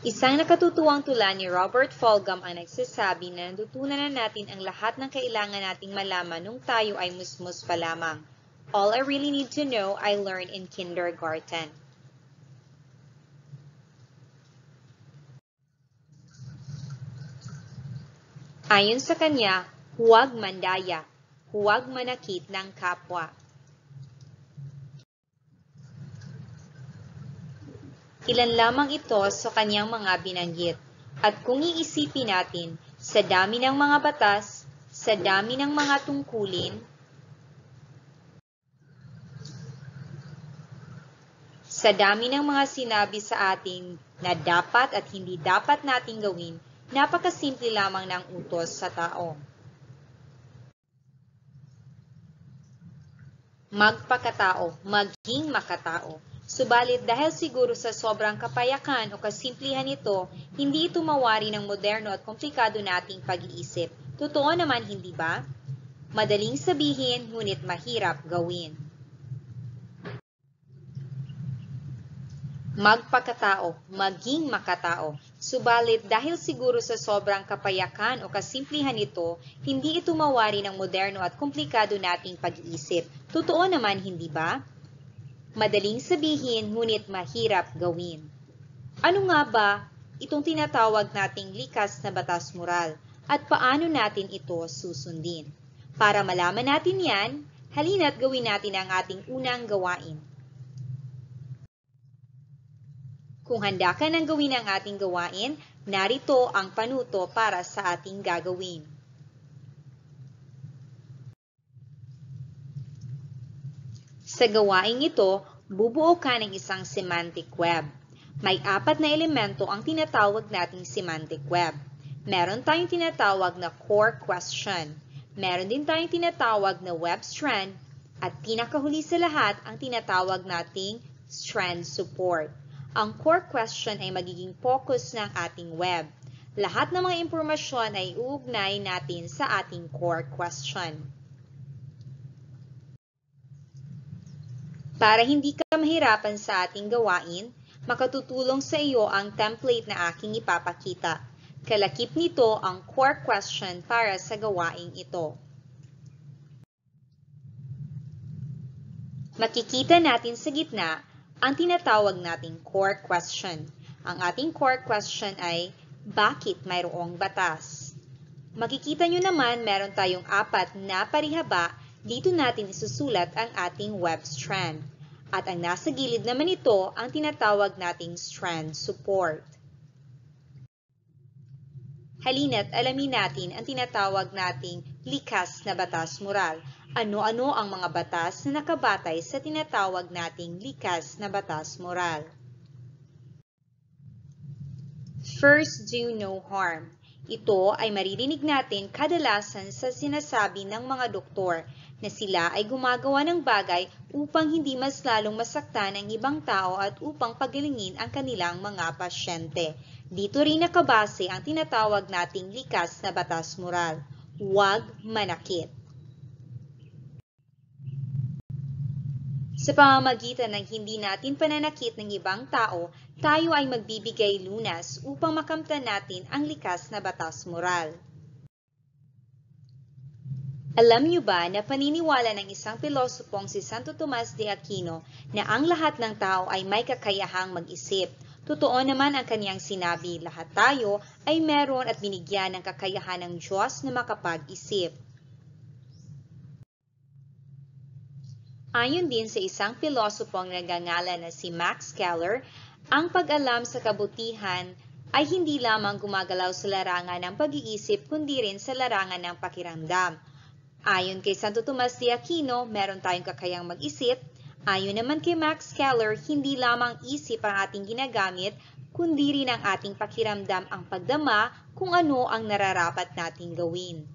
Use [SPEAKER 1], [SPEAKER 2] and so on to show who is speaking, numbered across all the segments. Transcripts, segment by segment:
[SPEAKER 1] Isang nakatutuwang tula ni Robert Fulghum ang nagsasabi na natutunan na natin ang lahat ng kailangan nating malaman nung tayo ay musmus pa lamang. All I really need to know, I learned in kindergarten. Ayon sa kanya, huwag mandaya, huwag manakit ng kapwa. Ilan lamang ito sa kanyang mga binanggit. At kung iisipin natin, sa dami ng mga batas, sa dami ng mga tungkulin, sa dami ng mga sinabi sa ating na dapat at hindi dapat nating gawin, napakasimple lamang ng utos sa tao. Magpakatao, maging makatao. Subalit dahil siguro sa sobrang kapayakan o kasimplihan nito, hindi ito mawari ng moderno at komplikado nating pag-iisip. Totoo naman, hindi ba? Madaling sabihin, ngunit mahirap gawin. Magpakatao, maging makatao. Subalit dahil siguro sa sobrang kapayakan o kasimplihan nito, hindi ito mawari ng moderno at komplikado nating pag-iisip. Totoo naman, hindi ba? Madaling sabihin, ngunit mahirap gawin. Ano nga ba itong tinatawag nating likas na batas moral at paano natin ito susundin? Para malaman natin yan, halina't gawin natin ang ating unang gawain. Kung handa ka nang gawin ang ating gawain, narito ang panuto para sa ating gagawin. Sa gawaing ito, bubuo ka ng isang semantic web. May 4 na elemento ang tinatawag nating semantic web. Meron tayong tinatawag na core question. Meron din tayong tinatawag na web strand. At pinakahuli sa lahat ang tinatawag nating strand support. Ang core question ay magiging focus ng ating web. Lahat ng mga impormasyon ay uugnay natin sa ating core question. Para hindi ka mahirapan sa ating gawain, makatutulong sa iyo ang template na aking ipapakita. Kalakip nito ang core question para sa gawaing ito. Makikita natin sa gitna ang tinatawag nating core question. Ang ating core question ay, bakit mayroong batas? Makikita nyo naman meron tayong 4 na parihaba, dito natin isusulat ang ating web strand. At ang nasa gilid naman ito ang tinatawag nating strand support. Halina't alamin natin ang tinatawag nating likas na batas moral. Ano-ano ang mga batas na nakabatay sa tinatawag nating likas na batas moral? First, do no harm. Ito ay maririnig natin kadalasan sa sinasabi ng mga doktor na sila ay gumagawa ng bagay upang hindi mas lalong masaktan ang ibang tao at upang pagalingin ang kanilang mga pasyente. Dito rin nakabase ang tinatawag nating likas na batas moral. Huwag manakit. Sa pamamagitan ng hindi natin pananakit ng ibang tao, tayo ay magbibigay lunas upang makamtan natin ang likas na batas moral. Alam niyo ba na paniniwala ng isang pilosopong si Santo Tomas de Aquino na ang lahat ng tao ay may kakayahang mag-isip? Totoo naman ang kaniyang sinabi, lahat tayo ay meron at binigyan ng kakayahan ng Diyos na makapag-isip. Ayon din sa isang pilosopong nagngangalan na si Max Keller, ang pag-alam sa kabutihan ay hindi lamang gumagalaw sa larangan ng pag-iisip kundi rin sa larangan ng pakiramdam. Ayon kay Santo Tomas de Aquino, meron tayong kakayang mag-isip. Ayon naman kay Max Keller, hindi lamang isip ang ating ginagamit, kundi rin ang ating pakiramdam ang pagdama kung ano ang nararapat nating gawin.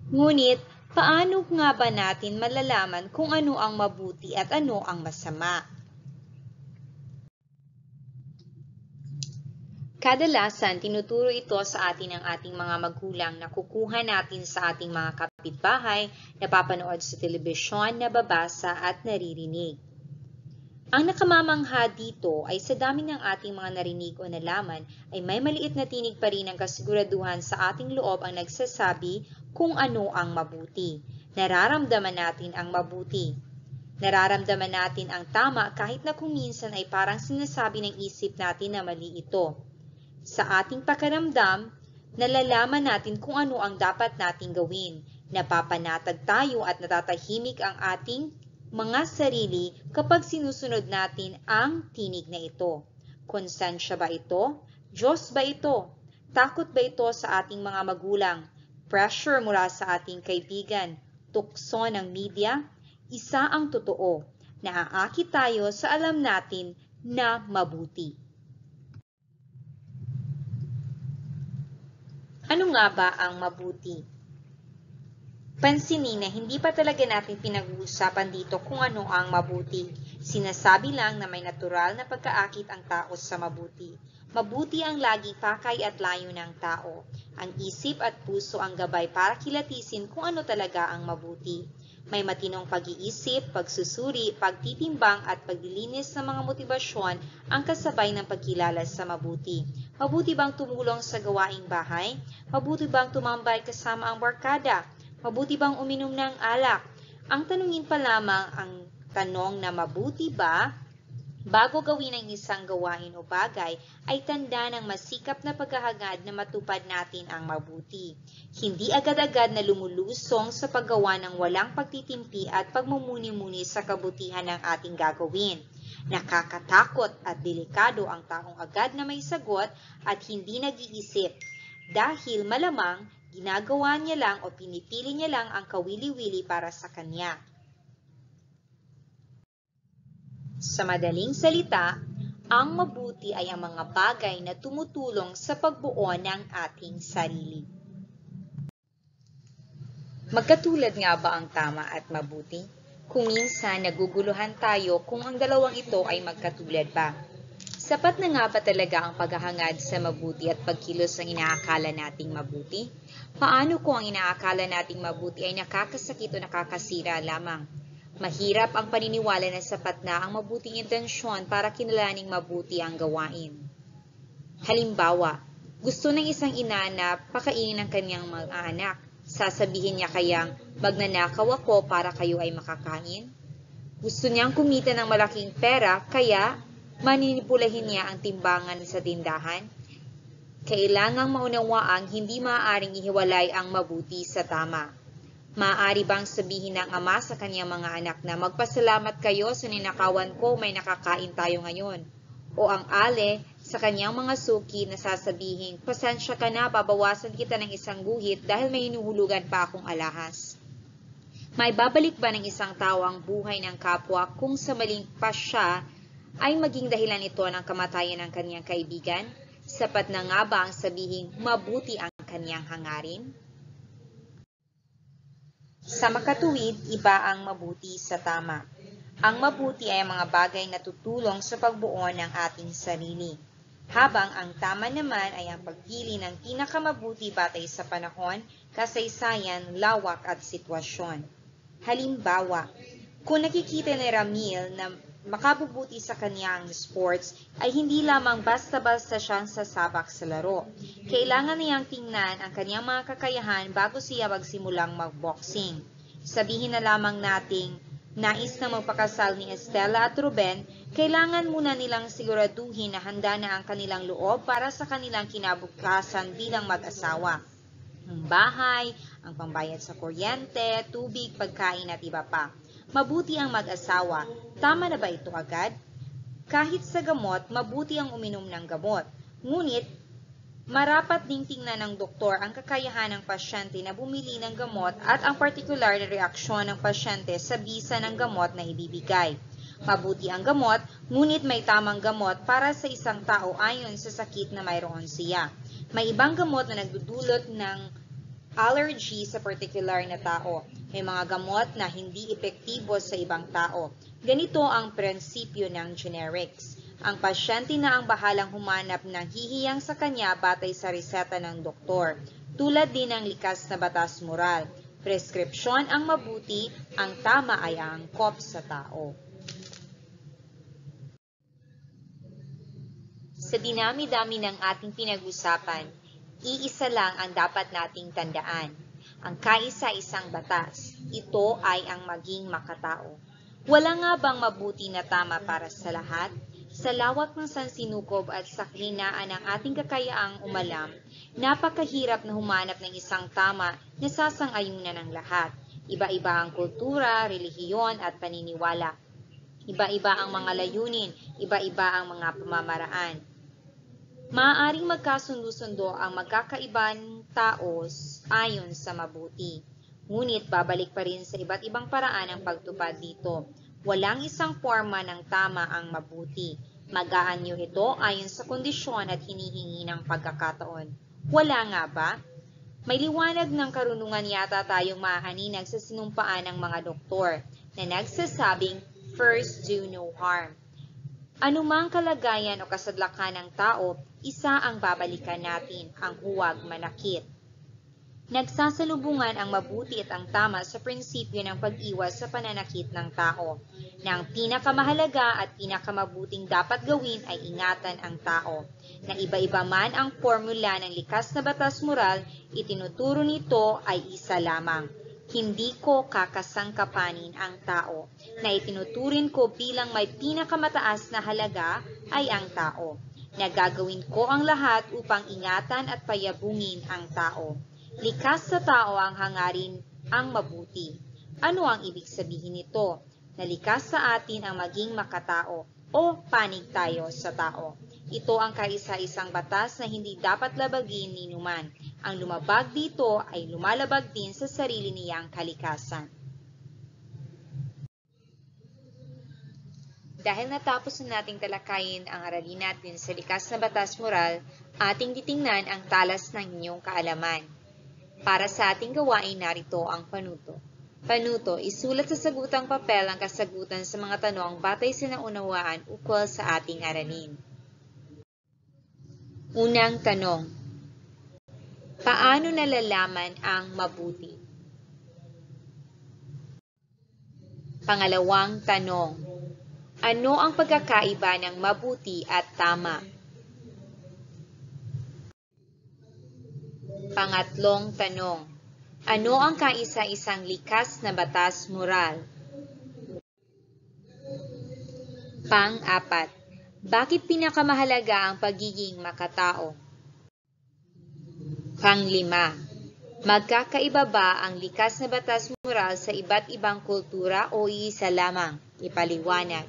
[SPEAKER 1] Ngunit, paano nga ba natin malalaman kung ano ang mabuti at ano ang masama? Kadalasan, tinuturo ito sa atin ng ating mga magulang na kukuha natin sa ating mga kapitbahay, napapanood sa telebisyon, nababasa at naririnig. Ang nakamamangha dito ay sa dami ng ating mga narinig o nalaman ay may maliit na tinig pa rin ng kasiguraduhan sa ating loob ang nagsasabi kung ano ang mabuti. Nararamdaman natin ang mabuti. Nararamdaman natin ang tama kahit na kung minsan ay parang sinasabi ng isip natin na mali ito. Sa ating pakiramdam, nalalaman natin kung ano ang dapat nating gawin. Napapanatag tayo at natatahimik ang ating mga sarili kapag sinusunod natin ang tinig na ito. Konsensya ba ito? Diyos ba ito? Takot ba ito sa ating mga magulang? Pressure mula sa ating kaibigan? Tukso ng media? Isa ang totoo. Naaakit tayo sa alam natin na mabuti. Ano nga ba ang mabuti? Pansinin na hindi pa talaga natin pinag-uusapan dito kung ano ang mabuti. Sinasabi lang na may natural na pagkaakit ang tao sa mabuti. Mabuti ang laging pakay at layo ng tao. Ang isip at puso ang gabay para kilatisin kung ano talaga ang mabuti. May matinong pag-iisip, pagsusuri, pagtitimbang at paglilinis ng mga motibasyon ang kasabay ng pagkilala sa mabuti. Mabuti bang tumulong sa gawaing bahay? Mabuti bang tumambay kasama ang barkada? Mabuti bang uminom ng alak? Ang tanungin pa lamang ang tanong na mabuti ba bago gawin ang isang gawain o bagay ay tanda ng masikap na paghahangad na matupad natin ang mabuti. Hindi agad-agad na lumulusong sa paggawa ng walang pagtitimpi at pagmumuni-muni sa kabutihan ng ating gagawin. Nakakatakot at delikado ang taong agad na may sagot at hindi nag-iisip dahil malamang ginagawa niya lang o pinipili niya lang ang kawili-wili para sa kanya. Sa madaling salita, ang mabuti ay ang mga bagay na tumutulong sa pagbuo ng ating sarili. Magkatulad nga ba ang tama at mabuti? Kung minsan naguguluhan tayo kung ang dalawang ito ay magkatulad ba. Sapat na nga ba talaga ang paghahangad sa mabuti at pagkilos ng inaakala nating mabuti? Paano kung ang inaakala nating mabuti ay nakakasakit o nakakasira lamang? Mahirap ang paniniwala na sapat na ang mabuting intensyon para kinalaning mabuti ang gawain. Halimbawa, gusto ng isang ina na pakainin ang kanyang mga anak. Sasabihin niya kayang, magnanakaw ako para kayo ay makakain? Gusto niyang kumita ng malaking pera, kaya maninipulahin niya ang timbangan sa tindahan? Kailangang maunawaang hindi maaaring ihiwalay ang mabuti sa tama. Maaari bang sabihin ng ama sa kanyang mga anak na magpasalamat kayo sa ninakawan ko, may nakakain tayo ngayon? O ang ale sa kanyang mga suki na sasabihin, pasensya ka na, babawasan kita ng isang guhit dahil may hinuhulugan pa akong alahas? May babalik ba ng isang tao ang buhay ng kapwa kung sa maling pasya ay maging dahilan ito ng kamatayan ng kanyang kaibigan? Sapat na nga ba ang sabihin mabuti ang kanyang hangarin? Sa makatuwid, iba ang mabuti sa tama. Ang mabuti ay mga bagay na tutulong sa pagbuo ng ating sarili. Habang ang tama naman ay ang pagpili ng pinakamabuti batay sa panahon, kasaysayan, lawak at sitwasyon. Halimbawa, kung nakikita ni Ramil na makabubuti sa kanyang sports, ay hindi lamang basta-basta siyang sasabak sa laro. Kailangan niyang tingnan ang kanyang mga kakayahan bago siya magsimulang magboxing. Sabihin na lamang nating nais na magpakasal ni Estela at Ruben, kailangan muna nilang siguraduhin na handa na ang kanilang loob para sa kanilang kinabukasan bilang mag-asawa. Ang bahay, ang pambayad sa kuryente, tubig, pagkain at iba pa. Mabuti ang mag-asawa. Tama na ba ito agad? Kahit sa gamot, mabuti ang uminom ng gamot. Ngunit, marapat ding tingnan ng doktor ang kakayahan ng pasyente na bumili ng gamot at ang partikular na reaksyon ng pasyente sa bisa ng gamot na ibibigay. Mabuti ang gamot, ngunit may tamang gamot para sa isang tao ayon sa sakit na mayroon siya. May ibang gamot na nagdudulot ng allergy sa partikular na tao. May mga gamot na hindi epektibo sa ibang tao. Ganito ang prinsipyo ng generics. Ang pasyente na ang bahalang humanap ng hihiyang sa kanya batay sa reseta ng doktor. Tulad din ng likas na batas moral. Preskripsyon ang mabuti, ang tama ay ang angkop sa tao. Sa dinami-dami ng ating pinag-usapan, iisa lang ang dapat nating tandaan. Ang kaisa-isang batas. Ito ay ang maging makatao. Wala nga bang mabuti na tama para sa lahat? Sa lawak ng sansinukob at sa kahinaan ng ating kakayaang umalam, napakahirap na humanap ng isang tama na sasang-ayunan ng lahat. Iba-iba ang kultura, relihiyon at paniniwala. Iba-iba ang mga layunin, iba-iba ang mga pamamaraan. Maaaring magkasundo-sundo ang magkakaibang taos ayon sa mabuti. Ngunit babalik pa rin sa iba't ibang paraan ang pagtupad dito. Walang isang forma ng tama ang mabuti. Mag-aanyo ito ayon sa kondisyon at hinihingi ng pagkakataon. Wala nga ba? May liwanag ng karunungan yata tayong mahahaninag sa sinumpaan ng mga doktor na nagsasabing, first do no harm. Anumang kalagayan o kasadlakan ng tao, isa ang babalikan natin, ang huwag manakit. Nagsasalubungan ang mabuti at ang tama sa prinsipyo ng pag-iwas sa pananakit ng tao, na ang pinakamahalaga at pinakamabuting dapat gawin ay ingatan ang tao. Na iba-iba man ang formula ng likas na batas moral, itinuturo nito ay isa lamang. Hindi ko kakasangkapanin ang tao, na itinuturin ko bilang may pinakamataas na halaga ay ang tao. Nagagawin ko ang lahat upang ingatan at payabungin ang tao. Likas sa tao ang hangarin ang mabuti. Ano ang ibig sabihin nito? Na likas sa atin ang maging makatao o panig tayo sa tao. Ito ang kaisa-isang batas na hindi dapat labagin ni numan. Ang lumabag dito ay lumalabag din sa sarili niyang kalikasan. Dahil natapos na nating talakayin ang aralin natin sa likas na batas moral, ating titingnan ang talas ng inyong kaalaman. Para sa ating gawain, narito ang panuto. Panuto, isulat sa sagutang papel ang kasagutan sa mga tanong batay sa naunawaan ukol sa ating aralin. Unang tanong. Paano nalalaman ang mabuti? Pangalawang tanong. Ano ang pagkakaiba ng mabuti at tama? Pangatlong tanong. Ano ang kaisa-isang likas na batas moral? Pang-apat. Bakit pinakamahalaga ang pagiging makatao? Pang-lima. Magkakaiba ba ang likas na batas moral sa iba't ibang kultura o iisa lamang? Ipaliwanag.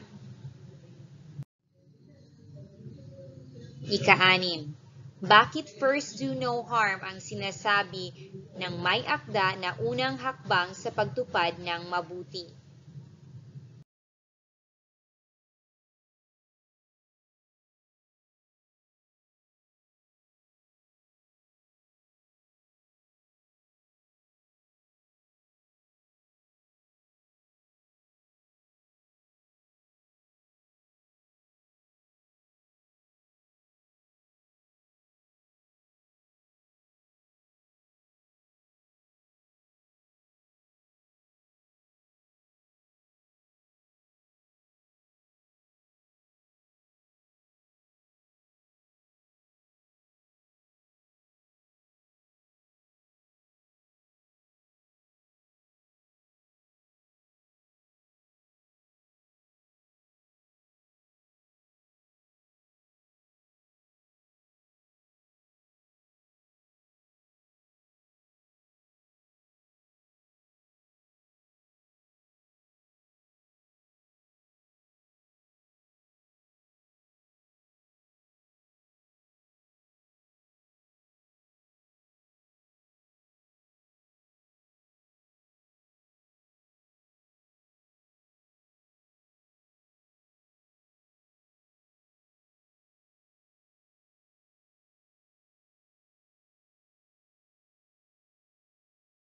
[SPEAKER 1] Ika-anim. Bakit first do no harm ang sinasabi ng may akda na unang hakbang sa pagtupad ng mabuti?